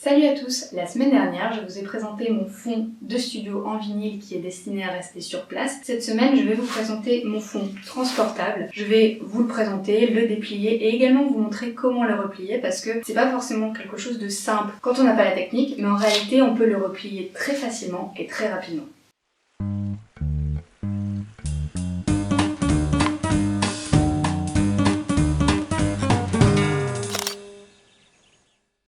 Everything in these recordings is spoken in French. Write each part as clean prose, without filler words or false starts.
Salut à tous! La semaine dernière, je vous ai présenté mon fond de studio en vinyle qui est destiné à rester sur place. Cette semaine, je vais vous présenter mon fond transportable. Je vais vous le présenter, le déplier et également vous montrer comment le replier parce que c'est pas forcément quelque chose de simple quand on n'a pas la technique, mais en réalité, on peut le replier très facilement et très rapidement.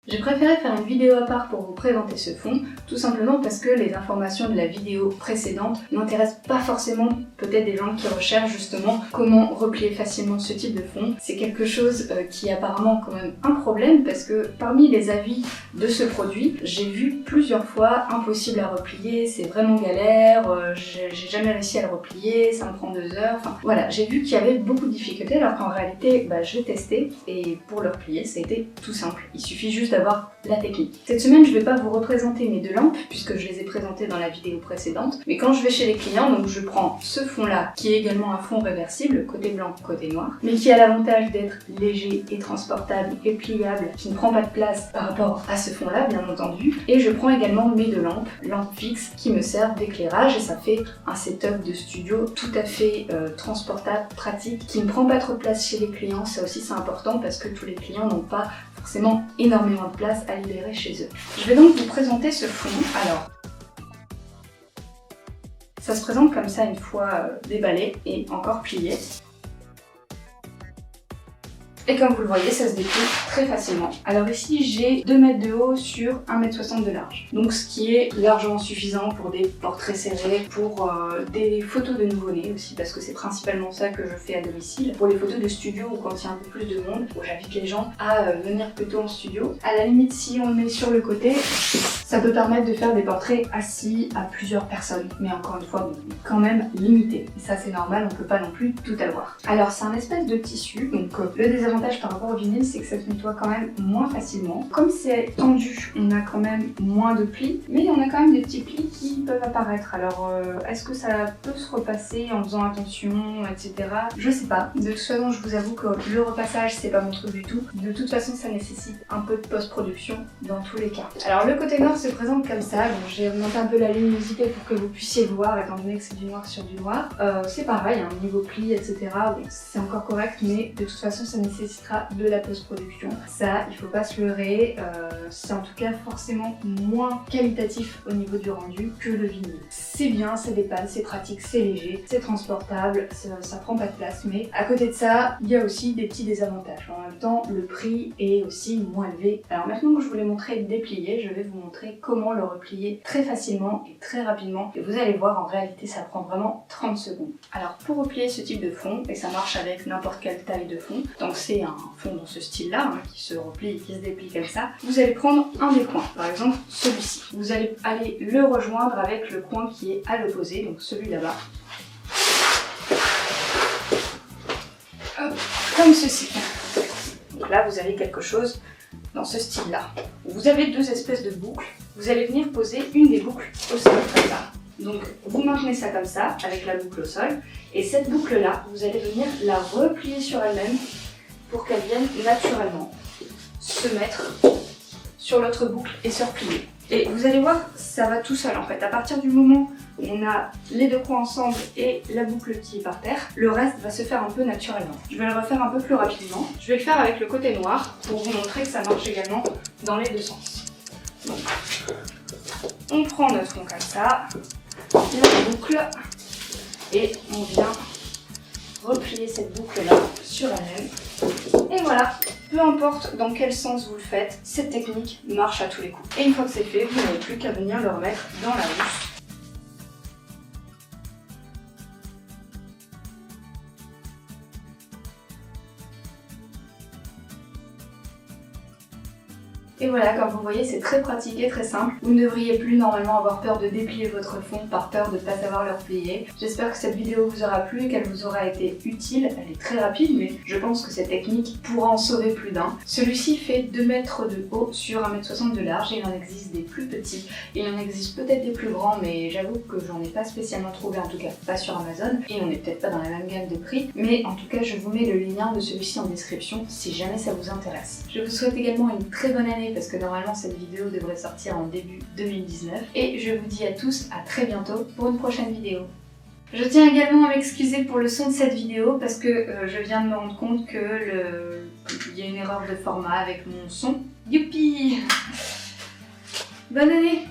J'ai préféré faire une vidéo à part pour vous présenter ce fond, tout simplement parce que les informations de la vidéo précédente n'intéressent pas forcément peut-être des gens qui recherchent justement comment replier facilement ce type de fond. C'est quelque chose qui est apparemment quand même un problème parce que parmi les avis de ce produit, j'ai vu plusieurs fois impossible à replier, c'est vraiment galère, j'ai jamais réussi à le replier, ça me prend 2 heures, enfin voilà, j'ai vu qu'il y avait beaucoup de difficultés alors qu'en réalité je l'ai testé et pour le replier ça a été tout simple, il suffit juste d'avoir la technique. Cette semaine, je ne vais pas vous représenter mes 2 lampes puisque je les ai présentées dans la vidéo précédente, mais quand je vais chez les clients, donc je prends ce fond-là qui est également un fond réversible, côté blanc, côté noir, mais qui a l'avantage d'être léger et transportable et pliable, qui ne prend pas de place par rapport à ce fond-là, bien entendu, et je prends également mes 2 lampes fixes qui me servent d'éclairage et ça fait un setup de studio tout à fait transportable, pratique, qui ne prend pas trop de place chez les clients. Ça aussi c'est important parce que tous les clients n'ont pas forcément énormément de place à libérer chez eux. Je vais donc vous présenter ce fond. Alors, ça se présente comme ça une fois déballé et encore plié. Et comme vous le voyez, ça se déplie très facilement. Alors ici, j'ai 2 mètres de haut sur 1,60 m de large. Donc ce qui est largement suffisant pour des portraits serrés, pour des photos de nouveau-nés aussi, parce que c'est principalement ça que je fais à domicile. Pour les photos de studio ou quand il y a un peu plus de monde, où j'invite les gens à venir plutôt en studio. À la limite, si on le met sur le côté, ça peut permettre de faire des portraits assis à plusieurs personnes. Mais encore une fois, quand même limité. Et ça c'est normal, on peut pas non plus tout avoir. Alors c'est un espèce de tissu, donc le désavantage par rapport au vinyle, c'est que ça se nettoie quand même moins facilement. Comme c'est tendu, on a quand même moins de plis, mais on a quand même des petits plis qui peuvent apparaître. Alors, est-ce que ça peut se repasser en faisant attention, etc. Je sais pas. De toute façon, je vous avoue que le repassage, c'est pas mon truc du tout. De toute façon, ça nécessite un peu de post-production dans tous les cas. Alors, le côté noir se présente comme ça. Donc, j'ai augmenté un peu la luminosité pour que vous puissiez voir, étant donné que c'est du noir sur du noir. C'est pareil, hein, niveau plis, etc. Bon, c'est encore correct, mais de toute façon, ça nécessitera de la post-production. Ça, il faut pas se leurrer, c'est en tout cas forcément moins qualitatif au niveau du rendu que le vinyle. C'est bien, ça dépanne, c'est pratique, c'est léger, c'est transportable, ça prend pas de place, mais à côté de ça, il y a aussi des petits désavantages. En même temps, le prix est aussi moins élevé. Alors maintenant que je vous l'ai montré déplié, je vais vous montrer comment le replier très facilement et très rapidement. Et vous allez voir, en réalité, ça prend vraiment 30 secondes. Alors pour replier ce type de fond, et ça marche avec n'importe quelle taille de fond, donc c'est un fond dans ce style-là, hein, qui se replie et qui se déplie comme ça, vous allez prendre un des coins, par exemple celui-ci. Vous allez aller le rejoindre avec le coin qui est à l'opposé, donc celui là-bas. Comme ceci. Donc là, vous avez quelque chose dans ce style-là. Vous avez 2 espèces de boucles. Vous allez venir poser une des boucles au sol, comme ça. Donc vous maintenez ça comme ça, avec la boucle au sol, et cette boucle-là, vous allez venir la replier sur elle-même pour qu'elle vienne naturellement se mettre sur l'autre boucle et se replier. Et vous allez voir, ça va tout seul en fait. À partir du moment où on a les 2 coins ensemble et la boucle qui est par terre, le reste va se faire un peu naturellement. Je vais le refaire un peu plus rapidement. Je vais le faire avec le côté noir pour vous montrer que ça marche également dans les 2 sens. Donc, on prend notre fond comme ça, la boucle, et on vient replier cette boucle là sur elle-même. Et voilà, peu importe dans quel sens vous le faites, cette technique marche à tous les coups. Et une fois que c'est fait, vous n'avez plus qu'à venir le remettre dans la housse. Et voilà, comme vous voyez, c'est très pratique et très simple. Vous ne devriez plus normalement avoir peur de déplier votre fond par peur de ne pas savoir le replier. J'espère que cette vidéo vous aura plu et qu'elle vous aura été utile. Elle est très rapide, mais je pense que cette technique pourra en sauver plus d'un. Celui-ci fait 2 mètres de haut sur 1,60 m de large et il en existe des plus petits. Il en existe peut-être des plus grands, mais j'avoue que j'en ai pas spécialement trouvé, en tout cas pas sur Amazon. Et on n'est peut-être pas dans la même gamme de prix. Mais en tout cas, je vous mets le lien de celui-ci en description si jamais ça vous intéresse. Je vous souhaite également une très bonne année année parce que normalement cette vidéo devrait sortir en début 2019. Et je vous dis à tous à très bientôt pour une prochaine vidéo. Je tiens également à m'excuser pour le son de cette vidéo parce que je viens de me rendre compte que il y a une erreur de format avec mon son. Youpi! Bonne année!